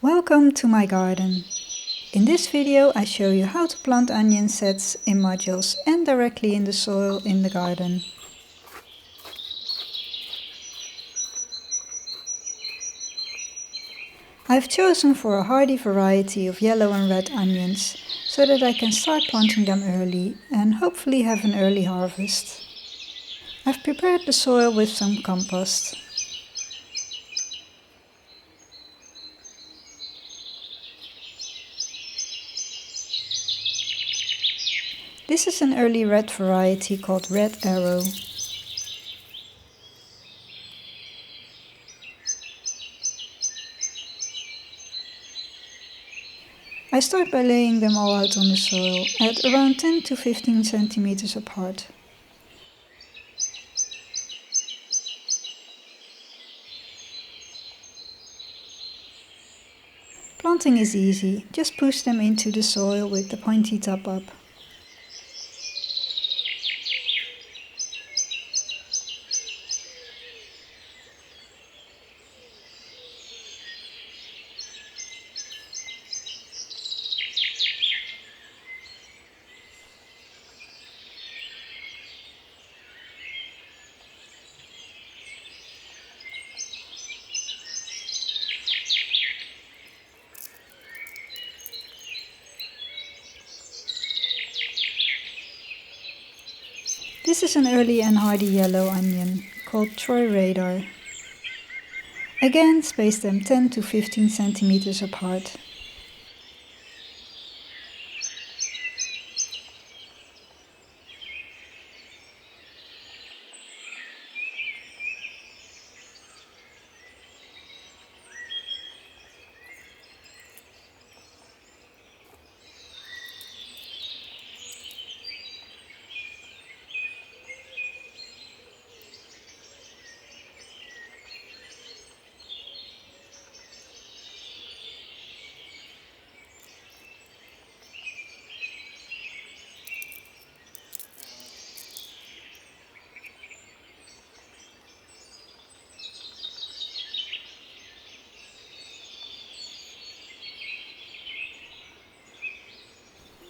Welcome to my garden. In this video I show you how to plant onion sets in modules and directly in the soil in the garden. I've chosen for a hardy variety of yellow and red onions so that I can start planting them early and hopefully have an early harvest. I've prepared the soil with some compost. This is an early red variety called Red Arrow. I start by laying them all out on the soil at around 10 to 15 centimeters apart. Planting is easy, just push them into the soil with the pointy top up. This is an early and hardy yellow onion called Troy Radar. Again, space them 10 to 15 centimeters apart.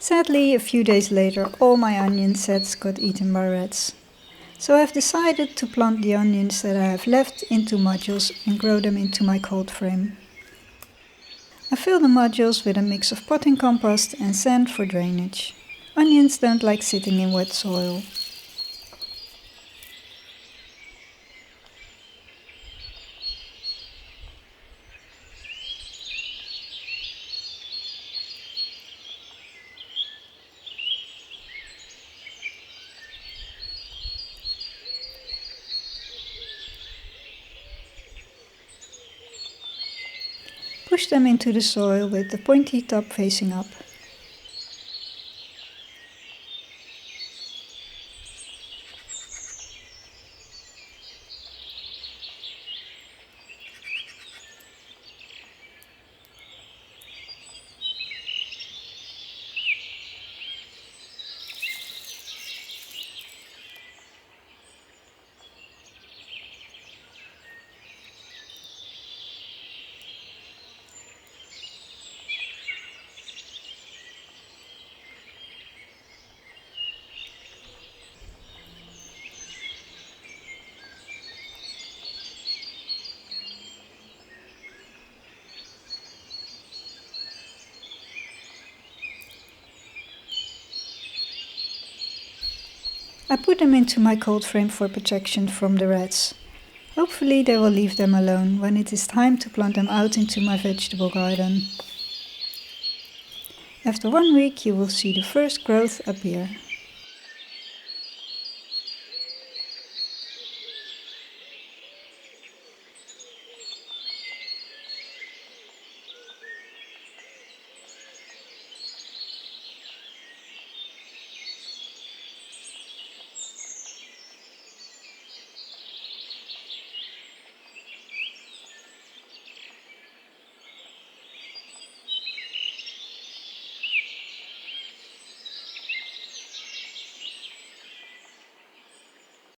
Sadly, a few days later all my onion sets got eaten by rats. So I've decided to plant the onions that I have left into modules and grow them into my cold frame. I fill the modules with a mix of potting compost and sand for drainage. Onions don't like sitting in wet soil. Push them into the soil with the pointy top facing up. I put them into my cold frame for protection from the rats. Hopefully they will leave them alone when it is time to plant them out into my vegetable garden. After 1 week you will see the first growth appear.